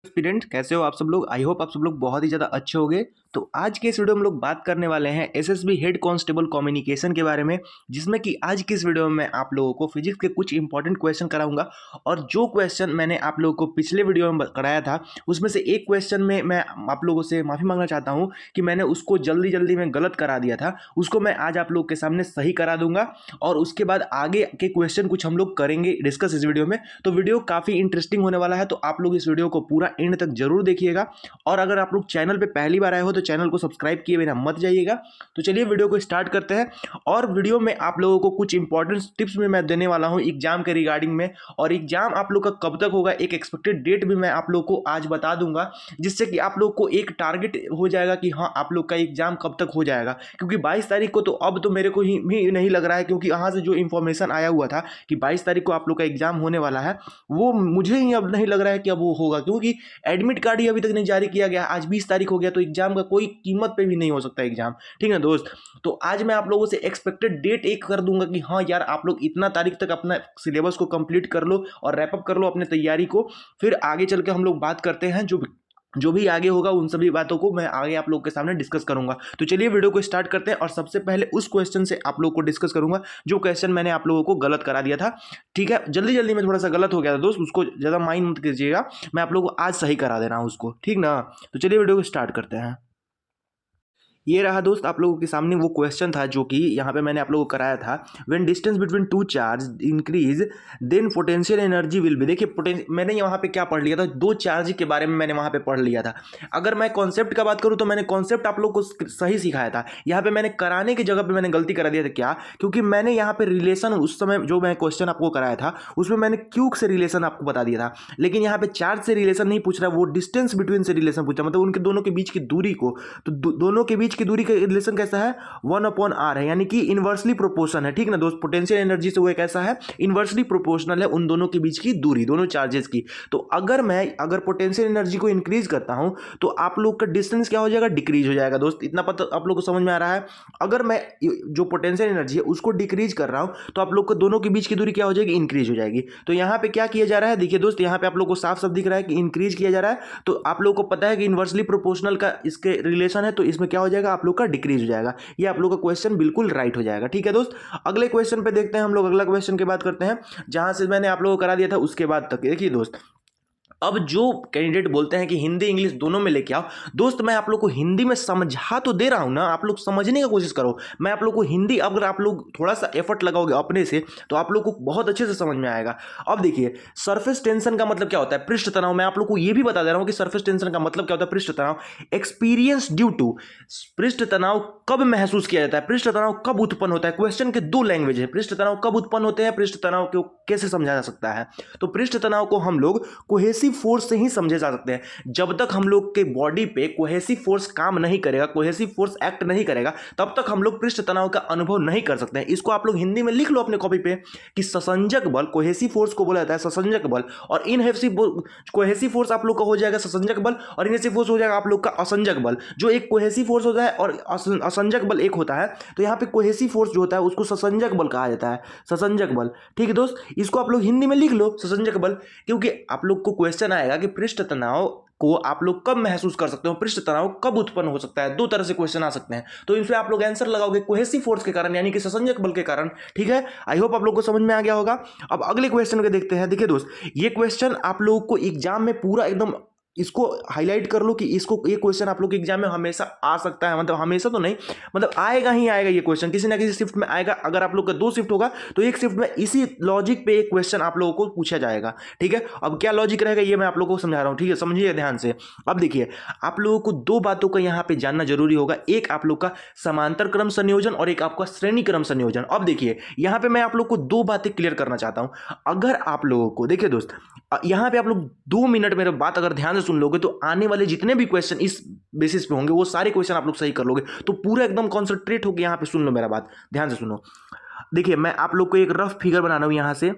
Student कैसे हो आप सब लोग। आई होप आप सब लोग बहुत ही ज़्यादा अच्छे होंगे। तो आज के इस वीडियो में हम लोग बात करने वाले हैं एसएसबी हेड कांस्टेबल कम्युनिकेशन के बारे में, जिसमें कि आज की इस वीडियो में मैं आप लोगों को फिजिक्स के कुछ इंपॉर्टेंट क्वेश्चन कराऊंगा। और जो क्वेश्चन मैंने आप लोगों को पिछले वीडियो में कराया था उसमें से एक क्वेश्चन में मैं आप लोगों से माफ़ी मांगना चाहता हूँ कि मैंने उसको जल्दी जल्दी में गलत करा दिया था। उसको मैं आज आप लोगों के सामने सही करा दूंगा और उसके बाद आगे के क्वेश्चन कुछ हम लोग करेंगे डिस्कस इस वीडियो में। तो वीडियो काफ़ी इंटरेस्टिंग होने वाला है, तो आप लोग इस वीडियो को पूरा एंड तक जरूर देखिएगा। और अगर आप लोग चैनल पे पहली बार आए हो तो चैनल को सब्सक्राइब किए बिना मत जाइएगा। तो चलिए वीडियो को स्टार्ट करते हैं। और वीडियो में आप लोगों को कुछ इंपॉर्टेंट टिप्स भी मैं देने वाला हूं एग्जाम के रिगार्डिंग में, और एग्जाम आप लोग का कब तक होगा एक एक्सपेक्टेड डेट भी मैं आप लोग को आज बता दूंगा, जिससे कि आप लोग को एक टारगेट हो जाएगा कि हाँ आप लोग का एग्जाम कब तक हो जाएगा। क्योंकि 22 तारीख को तो अब तो मेरे को ही भी नहीं लग रहा है, क्योंकि यहाँ से जो इन्फॉर्मेशन आया हुआ था कि 22 तारीख को आप लोग का एग्जाम होने वाला है, वो मुझे ही अब नहीं लग रहा है कि अब वो होगा। क्योंकि एडमिट कार्ड ही अभी तक नहीं जारी किया गया। आज 20 तारीख हो गया, तो एग्जाम का कोई कीमत पे भी नहीं हो सकता एग्जाम। ठीक है दोस्त। तो आज मैं आप लोगों से एक्सपेक्टेड डेट एक कर दूंगा कि हाँ यार आप लोग इतना तारीख तक अपना सिलेबस को कंप्लीट कर लो और रैपअप कर लो अपने तैयारी को। फिर आगे चल के हम लोग बात करते हैं, जो भी आगे होगा उन सभी बातों को मैं आगे आप लोग के सामने डिस्कस करूंगा। तो चलिए वीडियो को स्टार्ट करते हैं। और सबसे पहले उस क्वेश्चन से आप लोग को डिस्कस करूंगा जो क्वेश्चन मैंने आप लोगों को गलत करा दिया था। ठीक है, जल्दी जल्दी में थोड़ा सा गलत हो गया था दोस्त, उसको ज़्यादा माइंड मत कीजिएगा। मैं आप लोगों को आज सही करा दे रहा हूँ उसको, ठीक ना। तो चलिए वीडियो को स्टार्ट करते हैं। ये रहा दोस्त आप लोगों के सामने वो क्वेश्चन था जो कि यहाँ पे मैंने आप लोगों को कराया था। When distance between two charge increase then potential energy will be. देखिए मैंने यहाँ पे क्या पढ़ लिया था, दो चार्ज के बारे में मैंने वहाँ पे पढ़ लिया था। अगर मैं कॉन्सेप्ट का बात करूँ तो मैंने कॉन्सेप्ट आप लोग को सही सिखाया था। यहाँ पे मैंने कराने की जगह पे मैंने गलती करा दिया था। क्या? क्योंकि मैंने यहाँ पे रिलेशन उस समय जो मैं क्वेश्चन आपको कराया था उसमें मैंने क्यू से रिलेशन आपको बता दिया था, लेकिन यहाँ पे चार्ज से रिलेशन नहीं पूछ रहा, वो डिस्टेंस बिटवीन से रिलेशन पूछ रहा, मतलब उनके दोनों के बीच की दूरी को। तो दोनों के बीच की दूरी का रिलेशन कैसा है? 1/r है, यानी कि इनवर्सली प्रोपोर्शन है। ठीक ना दोस्त, पोटेंशियल एनर्जी से वो कैसा है? इनवर्सली प्रोपोर्शनल है उन दोनों के बीच की दूरी, दोनों चार्जेस की। तो अगर पोटेंशियल एनर्जी को इंक्रीज करता हूं तो आप लोग का डिस्टेंस क्या हो जाएगा? डिक्रीज हो जाएगा दोस्त। इतना पता आप लोग को समझ में आ रहा है? अगर मैं जो पोटेंशियल एनर्जी है उसको डिक्रीज कर रहा हूं तो आप लोग को दोनों के बीच की दूरी क्या हो जाएगी? इंक्रीज हो जाएगी। तो यहां पे क्या किया जा रहा है? देखिए दोस्त, यहां पे आप लोग को साफ साफ दिख रहा है कि इंक्रीज किया जा रहा है। तो आप लोग को पता है कि इनवर्सली प्रोपोर्शनल का इसके रिलेशन है, तो इसमें क्या हो जाएगा? आप लोग का डिक्रीज हो जाएगा। ये आप लोग का क्वेश्चन बिल्कुल राइट हो जाएगा। ठीक है दोस्त, अगले क्वेश्चन पे देखते हैं हम लोग। अगला क्वेश्चन की बात करते हैं जहां से मैंने आप लोगों को करा दिया था उसके बाद तक। देखिए दोस्त, अब जो कैंडिडेट बोलते हैं कि हिंदी इंग्लिश दोनों में लेके आओ, दोस्त मैं आप लोग को हिंदी में समझा तो दे रहा हूं ना, आप लोग समझने की कोशिश करो। मैं आप लोग को हिंदी, अगर आप लोग थोड़ा सा एफर्ट लगाओगे अपने से तो आप लोग को बहुत अच्छे से समझ में आएगा। अब देखिए, सरफेस टेंशन का मतलब क्या होता है? पृष्ठ तनाव। मैं आप लोग को यह भी बता दे रहा हूं कि सरफेस टेंशन का मतलब क्या होता है? पृष्ठ तनाव। Experience due to. पृष्ठ तनाव कब महसूस किया जाता है? पृष्ठ तनाव कब उत्पन्न होता है? क्वेश्चन के दो लैंग्वेज है। पृष्ठ तनाव कब उत्पन्न होते हैं, पृष्ठ तनाव को कैसे समझा जा सकता है? तो पृष्ठ तनाव को हम लोग कोहेसिव फोर्स से ही समझे जा सकते हैं। जब तक हम लोग के बॉडी पे कोहेसिव फोर्स काम नहीं करेगा, कोहेसिव फोर्स एक्ट नहीं करेगा, तब तक हम लोग पृष्ठ तनाव का अनुभव नहीं कर सकते हैं। इसको आप लोग हिंदी में लिख लो अपने कॉपी पे कि ससंजक बल, कोहेसिव फोर्स को बोला जाता है ससंजक बल, और इनहेसिव कोहेसिव फोर्स आप लोग का हो जाएगा ससंजक बल, और इनहेसिव फोर्स हो जाएगा आप लोग का असंजक बल। जो एक कोहेसिव फोर्स होता है और असंजक बल एक होता है, तो यहाँ पे कोहेसिव फोर्स जो होता है उसको ससंजक बल कहा जाता है, ससंजक बल। ठीक है दोस्त, इसको आप लोग हिंदी में लिख लो ससंजक बल। क्योंकि आप लोग को क्वेश्चन आएगा कि पृष्ठ तनाव को आप लोग कब महसूस कर सकते हो, पृष्ठ तनाव कब उत्पन्न हो सकता है। दो तरह से क्वेश्चन आ सकते हैं, तो इसमें आप लोग आंसर लगाओगे कोहेसिव फोर्स के कारण, यानी कि ससंजक बल के कारण। ठीक है, आई होप आप लोग को समझ में आ गया होगा। अब अगले क्वेश्चन को देखते हैं। देखिए दोस्त, ये क्वेश्चन आप लोगों को एग्जाम में पूरा एकदम इसको हाईलाइट कर लो कि इसको, ये क्वेश्चन आप लोग के एग्जाम में हमेशा आ सकता है। मतलब हमेशा तो नहीं, मतलब आएगा ही आएगा ये क्वेश्चन, किसी ना किसी शिफ्ट में आएगा। अगर आप लोग का दो शिफ्ट होगा तो एक शिफ्ट में इसी लॉजिक पे एक क्वेश्चन आप लोगों को पूछा जाएगा। ठीक है, अब क्या लॉजिक रहेगा ये मैं आप लोगों को समझा रहा हूं। ठीक है, समझिए ध्यान से। अब देखिए, आप लोगों को दो बातों का यहाँ पे जानना जरूरी होगा। एक आप लोग का समांतर क्रम संयोजन और एक आपका श्रेणी क्रम संयोजन। अब देखिए, यहाँ पे मैं आप लोग को दो बातें क्लियर करना चाहता हूं। अगर आप लोगों को, देखिए दोस्त, यहाँ पे आप लोग 2 मिनट मेरे बात अगर ध्यान से सुन लोगे तो आने वाले जितने भी क्वेश्चन इस बेसिस पे होंगे वो सारे क्वेश्चन आप लोग सही कर लोगे। तो पूरा एकदम कॉन्सेंट्रेट होकर यहाँ पे सुन लो मेरा बात, ध्यान से सुनो। देखिए, मैं आप लोग को एक रफ फिगर बना रहा हूं यहाँ से।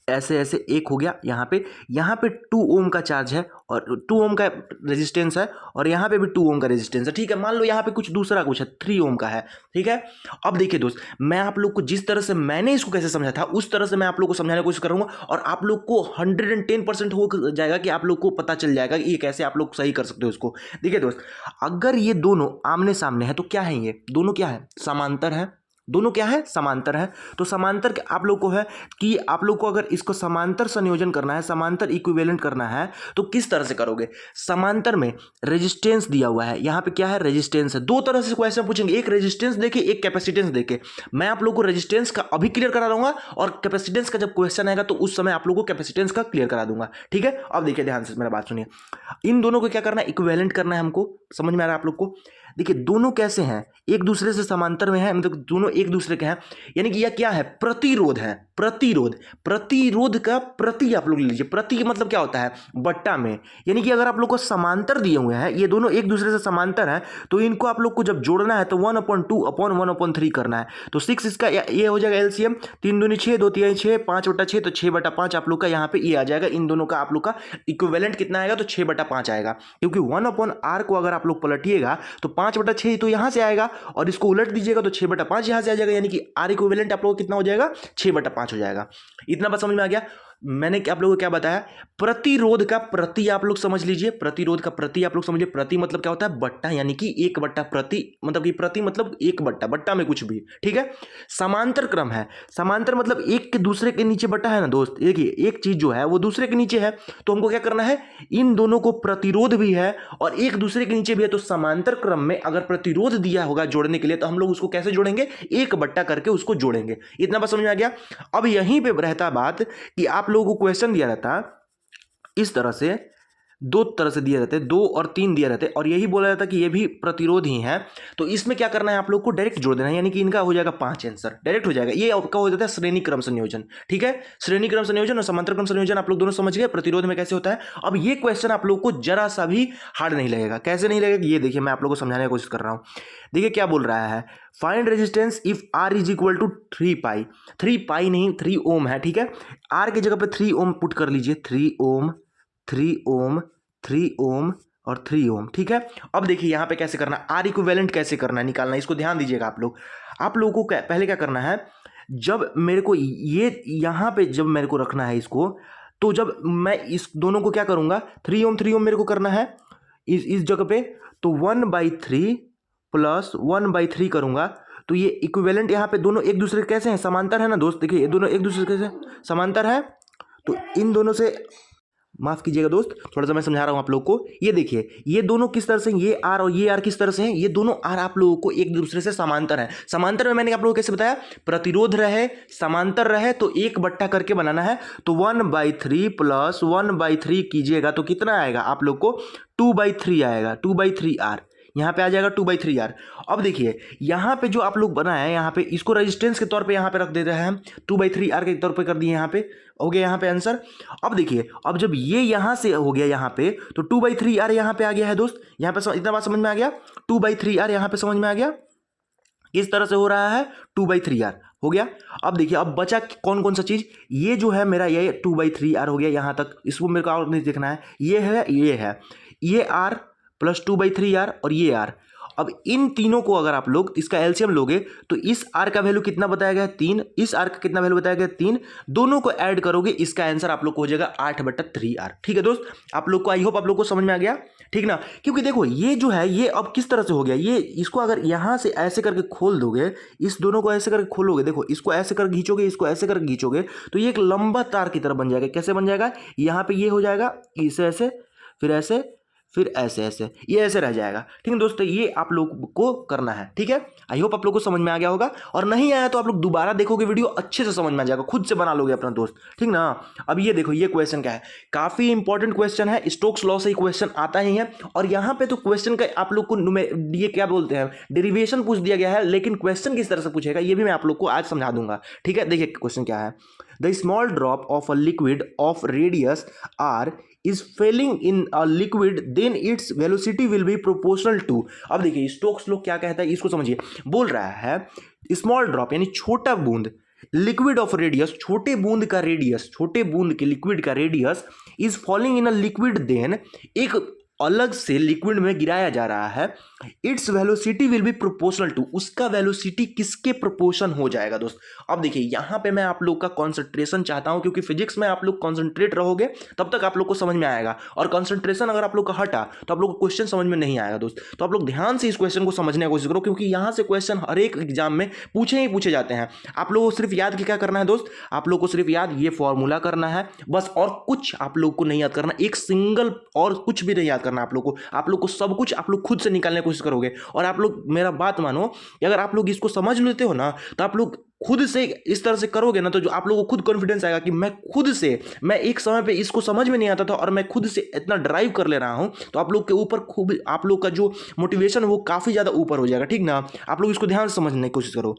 ऐसे ऐसे एक हो गया यहाँ पे 2 ओम का चार्ज है और 2 ओम का रेजिस्टेंस है और यहाँ पे भी 2 ओम का रेजिस्टेंस है। ठीक है, मान लो यहाँ पे कुछ दूसरा कुछ है 3 ओम का है। ठीक है, अब देखिए दोस्त, मैं आप लोग को जिस तरह से मैंने इसको कैसे समझा था उस तरह से मैं आप लोग को समझाने की कोशिश करूंगा और आप लोग को 110% हो जाएगा कि आप लोग को पता चल जाएगा कि ये कैसे आप लोग सही कर सकते हो इसको। देखिए दोस्त, अगर ये दोनों आमने सामने है तो क्या है, ये दोनों क्या है, समांतर है। दोनों क्या है, समांतर है। तो समांतर आप लोग को है कि आप लोग को अगर इसको समांतर संयोजन करना है, समांतर इक्विवेलेंट करना है तो किस तरह से करोगे। समांतर में रेजिस्टेंस दिया हुआ है, यहाँ पे क्या है, रेजिस्टेंस है। दो तरह से क्वेश्चन पूछेंगे, एक रेजिस्टेंस देके एक कैपेसिटेंस देके। मैं आप लोग को रेजिस्टेंस का अभी क्लियर करा दूंगा और कैपेसिटेंस का जब क्वेश्चन आएगा तो उस समय आप लोग को कैपेसिटेंस का क्लियर करा दूंगा। ठीक है, अब देखिए ध्यान से मेरा बात सुनिए, इन दोनों को क्या करना है, इक्विवेलेंट करना है हमको। समझ में आ रहा है आप लोग को। देखिए दोनों कैसे हैं, एक दूसरे से समांतर में है, मतलब दोनों एक दूसरे के हैं, यानी कि यह क्या है, प्रतिरोध है। प्रतिरोध, प्रतिरोध का प्रति आप लोग लीजिए, प्रति मतलब क्या होता है, बट्टा में। यानी कि अगर आप लोग को समांतर दिए हुए हैं, ये दोनों एक दूसरे से समांतर हैं, तो इनको आप लोग को जब जोड़ना है तो 1/2/1/3 करना है। तो 6 इसका ये हो जाएगा एलसीएम, 3 दूनी 6, 2 तिहाई 6, 5/6, तो 6/5 आप लोग का यहाँ पे ये आ जाएगा। इन दोनों का आप लोग का इक्विवेलेंट कितना आएगा, तो 6/5 आएगा, क्योंकि 1/r को अगर आप लोग पलटिएगा तो 5/6 तो यहाँ से आएगा और इसको उलट दीजिएगा तो 6/5 यहाँ से आ जाएगा, यानी कि r इक्विवेलेंट आप लोग को कितना हो जाएगा, 6/5 हो जाएगा। इतना बात समझ में आ गया। मैंने आप लोगों को क्या बताया, प्रतिरोध का प्रति आप लोग समझ लीजिए, प्रतिरोध का प्रति आप लोग समझिए। प्रति मतलब क्या होता है, बट्टा, यानी कि 1/, प्रति मतलब कि प्रति मतलब 1/, बट्टा में कुछ भी। ठीक है, समांतर क्रम है, समांतर मतलब एक के दूसरे के नीचे बट्टा है ना दोस्त। देखिए एक चीज जो है वो दूसरे के नीचे है, तो हमको क्या करना है, इन दोनों को प्रतिरोध भी है और एक दूसरे के नीचे भी है, तो समांतर क्रम में अगर प्रतिरोध दिया होगा जोड़ने के लिए तो हम लोग उसको कैसे जोड़ेंगे, 1/, करके उसको जोड़ेंगे। इतना बात समझ में आ गया। अब यहीं पे रहता बात कि आप लोगों को क्वेश्चन दिया रहता इस तरह से, दो तरह से दिए रहते, 2 और 3 दिए रहते और यही बोला जाता कि ये भी प्रतिरोध ही है। तो इसमें क्या करना है, आप लोग को डायरेक्ट जोड़ देना है, यानी कि इनका हो जाएगा 5 आंसर, डायरेक्ट हो जाएगा। ये आपका हो जाता है श्रेणी क्रम संयोजन। ठीक है, श्रेणी क्रम संयोजन और समांतर क्रम संयोजन आप लोग दोनों समझ गए प्रतिरोध में कैसे होता है। अब ये क्वेश्चन आप लोग को जरा सा भी हार्ड नहीं लगेगा। कैसे नहीं लगेगा, ये देखिए मैं आप लोग को समझाने की कोशिश कर रहा हूं। देखिए क्या बोल रहा है, find resistance if r is equal to 3 pi. 3 pi नहीं, 3 ओम है। ठीक है, r की जगह पे 3 ओम पुट कर लीजिए, 3 ओम 3 ओम 3 ओम और 3 ओम। ठीक है, अब देखिए यहां पे कैसे करना, आर इक्विवेलेंट कैसे करना है, निकालना है, इसको ध्यान दीजिएगा आप लोग। आप लोगों को पहले क्या करना है, जब मेरे को ये यहां पे जब मेरे को रखना है इसको, तो जब मैं इस दोनों को क्या करूंगा, 3 ओम मेरे को करना है इस जगह पे, तो 1/3 प्लस 1/3 करूंगा, तो ये इक्विवेलेंट यहाँ पे दोनों एक दूसरे कैसे हैं, समांतर है ना दोस्त। देखिए ये दोनों एक दूसरे कैसे समांतर है, तो इन दोनों से, माफ कीजिएगा दोस्त थोड़ा सा मैं समझा रहा हूं आप लोग को। ये देखिए ये दोनों किस तरह से, ये आर और ये आर किस तरह से हैं, ये दोनों आर आप लोगों को एक दूसरे से समांतर है। समांतर में मैंने आप लोगों को कैसे बताया, प्रतिरोध रहे समांतर रहे तो 1/, करके बनाना है। तो 1/3 प्लस 1/3 कीजिएगा तो कितना आएगा आप लोग को, 2/3 आएगा, 2/3r यहाँ पे आ जाएगा, 2/3r। अब देखिए यहाँ पे जो आप लोग बनाए हैं, यहाँ पे इसको रेजिस्टेंस के तौर पे यहाँ पे रख देते हैं हम, 2/3r के तौर पे कर दिए, यहाँ पे हो गया यहाँ पे आंसर। अब देखिए अब जब ये यहाँ से हो गया यहाँ पे, तो 2/3r यहाँ पे आ गया है दोस्त। यहाँ पे इतना बात समझ में आ गया, 2/3r यहाँ पे समझ में आ गया किस तरह से हो रहा है, 2/3r हो गया। अब देखिए अब बचा कौन कौन सा चीज, ये जो है मेरा ये 2/3r हो गया यहाँ तक, इसको मेरे को और नहीं देखना है, ये है ये r प्लस 2/3r और ये r। अब इन तीनों को अगर आप लोग इसका एलसीएम लोगे तो इस r का वैल्यू कितना बताया गया है, 3, इस r का कितना वैल्यू बताया गया है, 3, दोनों को ऐड करोगे इसका आंसर आप लोग को हो जाएगा 8/3r। ठीक है दोस्त, आप लोग को आई होप आप लोग को समझ में आ गया, ठीक ना। क्योंकि देखो ये जो है ये अब किस तरह से हो गया, ये इसको अगर यहां से ऐसे करके खोल दोगे, इस दोनों को ऐसे करके खोलोगे, देखो इसको ऐसे कर खींचोगे, इसको ऐसे कर खींचोगे, तो ये एक लंबा तार की तरह बन जाएगा। कैसे बन जाएगा, यहाँ पे ये हो जाएगा, इसे ऐसे, फिर ऐसे, फिर ऐसे ऐसे, ये ऐसे रह जाएगा। ठीक है दोस्तों, ये आप लोग को करना है। ठीक है, आई होप आप लोग को समझ में आ गया होगा, और नहीं आया तो आप लोग दोबारा देखोगे वीडियो, अच्छे से समझ में आ जाएगा, खुद से बना लोगे अपना दोस्त, ठीक ना। अब ये देखो ये क्वेश्चन क्या है, काफी इंपॉर्टेंट क्वेश्चन है, स्टोक्स लॉ से क्वेश्चन आता ही है। और यहाँ पे तो क्वेश्चन का आप लोग को ये क्या बोलते हैं, डेरिवेशन पूछ दिया गया है, लेकिन क्वेश्चन किस तरह से पूछेगा ये भी मैं आप लोग को आज समझा दूंगा। ठीक है, देखिए क्वेश्चन क्या है, the small drop of a liquid of radius r is falling in a liquid then its velocity will be proportional to। अब देखिए स्टोक्स लॉ क्या कहता है, इसको समझिए। बोल रहा है स्मॉल ड्रॉप यानी छोटा बूंद, लिक्विड ऑफ रेडियस, छोटे बूंद का रेडियस, छोटे बूंद के लिक्विड का radius is falling in a liquid, then एक अलग से लिक्विड में गिराया जा रहा है, it's velocity will be proportional to, उसका वेलोसिटी किसके प्रोपोर्शन हो जाएगा दोस्त। अब देखिए यहां पे मैं आप लोग का कंसंट्रेशन चाहता हूं, क्योंकि फिजिक्स में आप लोग कंसंट्रेट रहोगे तब तक आप लोग को समझ में आएगा, और कंसंट्रेशन अगर आप लोग का हटा तो आप लोग को क्वेश्चन समझ में नहीं आएगा दोस्त। तो आप लोग ध्यान से इस क्वेश्चन को समझने की कोशिश करो, क्योंकि यहां से क्वेश्चन हर एक एग्जाम में पूछे ही पूछे जाते हैं। आप लोगों को सिर्फ याद क्या करना है दोस्त, आप लोग को सिर्फ याद ये फॉर्मूला करना है बस, और कुछ आप लोग को नहीं याद करना, एक सिंगल और कुछ भी नहीं याद करना आप लोग को सब कुछ आप लोग खुद से निकालने की कोशिश करोगे। और आप लोग मेरा बात मानो कि अगर आप लोग इसको समझ लेते हो ना, तो आप लोग खुद से इस तरह से करोगे ना, तो जो आप लोगों को खुद कॉन्फिडेंस आएगा कि मैं खुद से, मैं एक समय पे इसको समझ में नहीं आता था और मैं खुद से इतना ड्राइव कर ले रहा हूं, तो आप लोग के ऊपर खूब, आप लोग का जो मोटिवेशन वो काफी ज्यादा ऊपर हो जाएगा, ठीक ना। आप लोग इसको ध्यान से समझने की कोशिश करो।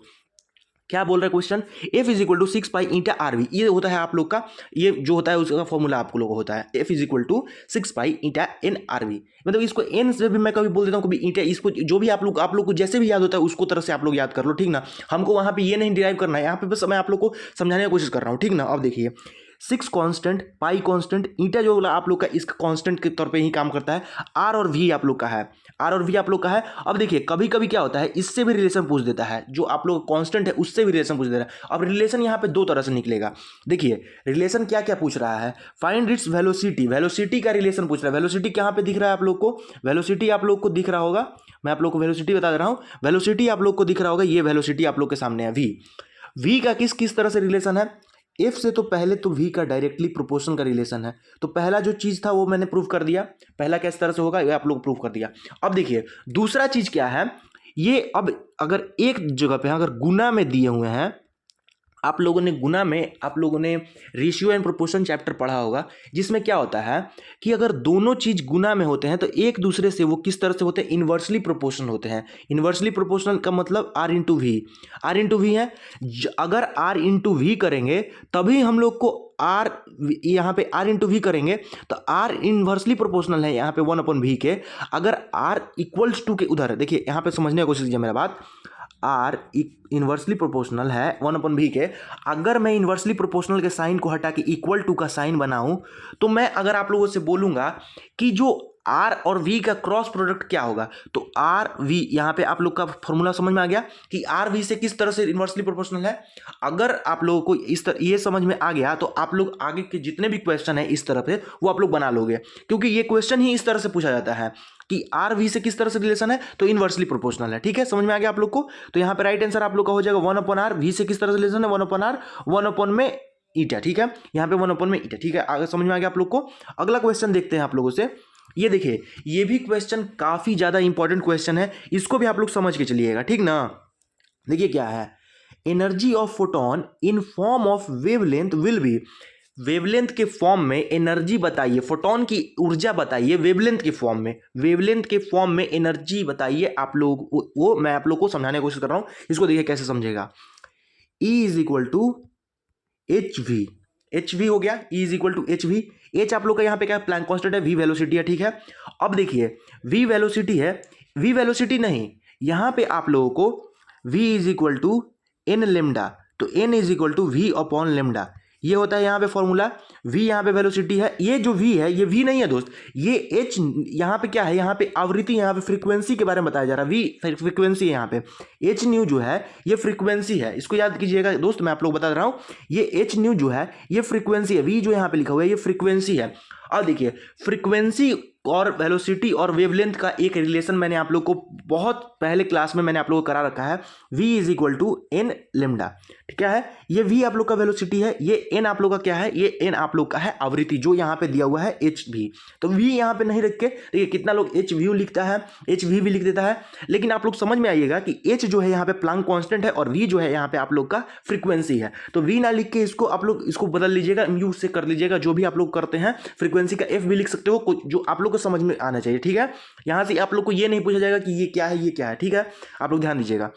क्या बोल रहा है question, F is equal to 6 pi eta R V, ये होता है आप लोग का, ये जो होता है उसका फॉर्मूला आप लोग को होता है F is equal to 6 pi eta N R V. मतलब इसको एन से भी मैं कभी बोल देता हूँ, कभी ईटा, इसको जो भी आप लोग को जैसे भी याद होता है उसको तरह से आप लोग याद कर लो, ठीक ना। हमको वहां पे ये नहीं डिराइव करना है, यहाँ पे बस मैं आप लोग को समझाने की कोशिश कर रहा हूँ, ठीक ना। अब देखिए 6 कांस्टेंट, पाई कांस्टेंट, ईटा जो आप लोग का इसका कांस्टेंट के तौर पे ही काम करता है, आर और वी आप लोग का है, आर और वी आप लोग का है। अब देखिए कभी कभी क्या होता है, इससे भी रिलेशन पूछ देता है, जो आप लोग कांस्टेंट है उससे भी रिलेशन पूछ देता है। अब रिलेशन यहाँ पे दो तरह से निकलेगा। देखिए रिलेशन क्या क्या पूछ रहा है, फाइंड इट्स वेलोसिटी, वेलोसिटी का रिलेशन पूछ रहा है। वेलोसिटी कहाँ पे दिख रहा है आप लोग को, वेलोसिटी आप लोग को दिख रहा होगा, मैं आप लोग को वेलोसिटी बता दे रहा हूँ, वेलोसिटी आप लोग को दिख रहा होगा, ये वेलोसिटी आप लोग के सामने है वी। वी का किस किस तरह से रिलेशन है, एफ से तो पहले तो वी का डायरेक्टली प्रोपोर्शन का रिलेशन है, तो पहला जो चीज था वो मैंने प्रूव कर दिया, पहला किस तरह से होगा ये आप लोग प्रूव कर दिया। अब देखिए दूसरा चीज क्या है, ये अब अगर एक जगह पे अगर गुना में दिए हुए हैं, आप लोगों ने गुना में, आप लोगों ने रेशियो एंड प्रोपोर्शन चैप्टर पढ़ा होगा, जिसमें क्या होता है कि अगर दोनों चीज गुना में होते हैं तो एक दूसरे से वो किस तरह से होते हैं, इन्वर्सली प्रोपोर्शनल होते हैं। इन्वर्सली प्रोपोर्शनल का मतलब R into V, R into V है। अगर आर इंटू वी करेंगे तभी हम लोग को आर, यहाँ पे आर इंटू वी करेंगे तो आर इन्वर्सली प्रोपोर्शनल है यहाँ पे 1/v के। अगर आर इक्वल्स टू के, उधर देखिए यहाँ पे समझने की कोशिश कीजिए मेरा बात, आर इन्वर्सली प्रोपोर्शनल है 1/v के। अगर मैं इन्वर्सली प्रोपोर्शनल के साइन को हटा के इक्वल टू का साइन बनाऊं, तो मैं अगर आप लोगों से बोलूंगा कि जो आर और वी का क्रॉस प्रोडक्ट क्या होगा, तो आर वी, यहाँ पे आप लोग का फॉर्मूला समझ में आ गया कि आर वी से किस तरह से इन्वर्सली प्रोपोर्शनल है। अगर आप लोगों को इस तरह ये समझ में आ गया, तो आप लोग आगे के जितने भी क्वेश्चन है इस तरह से वो आप लोग बना लोगे, क्योंकि ये क्वेश्चन ही इस तरह से पूछा जाता है कि आर वी से किस तरह से रिलेशन है, तो इन्वर्सली प्रोपोर्शनल है। ठीक है, समझ में आ गया आप लोग को। तो यहाँ पे राइट आंसर आप लोग का हो जाएगा 1/r, वी से किस तरह से रिलेशन है 1/r, 1 में ईटा। ठीक है, यहाँ पे 1 में ईटा। ठीक है, आगे समझ में आ गया आप लोग को। अगला क्वेश्चन देखते हैं आप लोगों से। ये देखिए, ये भी क्वेश्चन काफी ज्यादा इंपॉर्टेंट क्वेश्चन है, इसको भी आप लोग समझ के चलिएगा, ठीक ना। देखिए क्या है, energy of photon in form of wavelength will be, wavelength के फॉर्म में एनर्जी बताइए, फोटोन की ऊर्जा बताइए वेवलेंथ के फॉर्म में, वेवलेंथ के फॉर्म में एनर्जी बताइए आप लोग, वो मैं आप लोग को समझाने की कोशिश कर रहा हूं। इसको देखिए कैसे समझेगा, E is equal to H V, H V हो गया, E is equal to H V. H आप लोग का यहाँ पे क्या है, प्लैंक कांस्टेंट है, वी वेलोसिटी है। ठीक है, अब देखिए वी वेलोसिटी है, वी वेलोसिटी नहीं, यहाँ पे आप लोगों को v is equal to N lambda, तो n is equal to V upon lambda, ये होता है यहाँ पे फॉर्मूला। v यहाँ पे वेलोसिटी है, ये जो v है ये v नहीं है दोस्त, ये h यहाँ पे क्या है, यहाँ पे आवृत्ति, यहाँ पे फ्रीक्वेंसी के बारे में बताया जा रहा है। v फ्रीक्वेंसी है, यहाँ पे h न्यू जो है ये फ्रीक्वेंसी है, इसको याद कीजिएगा दोस्त, मैं आप लोग बता रहा हूँ, ये h न्यू जो है ये फ्रीक्वेंसी है, v जो यहाँ पे लिखा हुआ है ये फ्रीक्वेंसी है। अब देखिए फ्रीक्वेंसी और वेलोसिटी और वेवलेंथ का एक रिलेशन मैंने आप लोग को बहुत पहले क्लास में मैंने आप लोगों को करा रखा है, v is equal to N lambda. ठीक है, ये v आप लोग का वेलोसिटी है, ये n आप लोग का क्या है, ये n आप लोग का है आवृत्ति, जो यहाँ पे दिया हुआ है एच वी। तो v यहाँ पे नहीं रख के, देखिए कितना लोग एच वी लिखता है, एच वी भी लिख देता है, लेकिन आप लोग समझ में आइएगा कि h जो है यहाँ पे प्लांक कांस्टेंट है और v जो है यहाँ पे आप लोग का फ्रीक्वेंसी है। तो v ना लिख के इसको आप लोग इसको बदल लीजिएगा, म्यू से कर लीजिएगा, जो भी आप लोग करते हैं। फ्रीक्वेंसी का f भी लिख सकते हो, जो आप लोग को समझ में आना चाहिए। ठीक है, यहां से आप लोग को ये नहीं पूछा जाएगा कि ये क्या है, ये क्या है। ठीक है, आप लोग ध्यान दीजिएगा।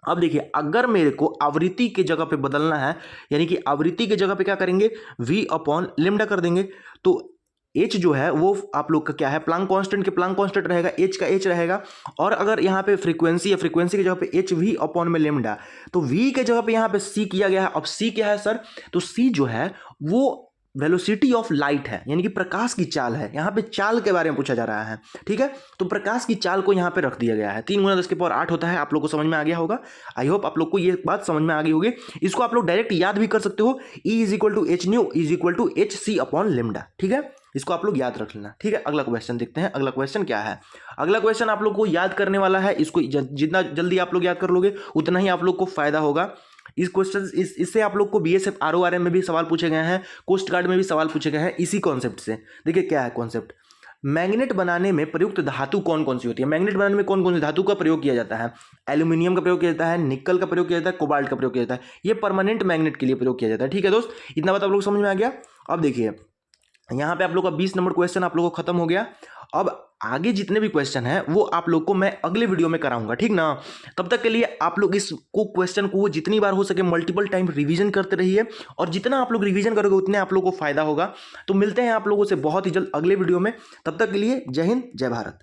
अब देखिए, अगर मेरे को आवृत्ति के जगह पे बदलना है, यानी कि आवृत्ति के जगह पे क्या करेंगे, v अपॉन लेमडा कर देंगे, तो एच जो है वो आप लोग का क्या है, प्लांक कांस्टेंट के प्लांक कांस्टेंट रहेगा, एच का एच रहेगा। और अगर यहाँ पे फ्रीक्वेंसी है, फ्रीक्वेंसी की जगह पे एच वी अपॉन में लेमडा, तो वी के जगह पे यहाँ पे सी किया गया है। अब सी क्या है सर, तो सी जो है वो वेलोसिटी ऑफ लाइट है, यानी कि प्रकाश की चाल है। यहाँ पे चाल के बारे में पूछा जा रहा है, ठीक है। तो प्रकाश की चाल को यहाँ पे रख दिया गया है। 3 × 10⁸ होता है, आप लोग को समझ में आ गया होगा। आई होप आप लोग को ये बात समझ में आ गई होगी। इसको आप लोग डायरेक्ट याद भी कर सकते हो, E is equal to H nu is equal to H C upon lambda, ठीक है। इसको आप लोग याद रख लेना, ठीक है। अगला क्वेश्चन देखते हैं, अगला क्वेश्चन क्या है। अगला क्वेश्चन आप लोग को याद करने वाला है, इसको जितना जल्दी आप लोग याद कर लोगे उतना ही आप लोग को फायदा होगा। इस क्वेश्चन इससे आप लोग को बीएसएफ आरओआरएम में भी सवाल पूछे गए हैं, कोस्ट गार्ड में भी सवाल पूछे गए हैं इसी कॉन्सेप्ट से। देखिए क्या है कॉन्सेप्ट, मैग्नेट बनाने में प्रयुक्त धातु कौन कौन सी होती है। मैग्नेट बनाने में कौन कौन सी धातु का प्रयोग किया जाता है। एल्यूमिनियम का प्रयोग किया जाता है, निकल का प्रयोग किया जाता है, कोबाल्ट का प्रयोग किया जाता है। ये परमानेंट मैग्नेट के लिए प्रयोग किया जाता है, ठीक है दोस्त। इतना बात आप लोग समझ में आ गया। अब देखिए यहाँ पे आप लोग का 20 नंबर क्वेश्चन आप लोग को खत्म हो गया। अब आगे जितने भी क्वेश्चन हैं वो आप लोग को मैं अगले वीडियो में कराऊंगा, ठीक ना। तब तक के लिए आप लोग इसको क्वेश्चन को जितनी बार हो सके मल्टीपल टाइम रिवीजन करते रहिए, और जितना आप लोग रिवीजन करोगे उतने आप लोग को फायदा होगा। तो मिलते हैं आप लोगों से बहुत ही जल्द अगले वीडियो में। तब तक के लिए जय हिंद, जय भारत।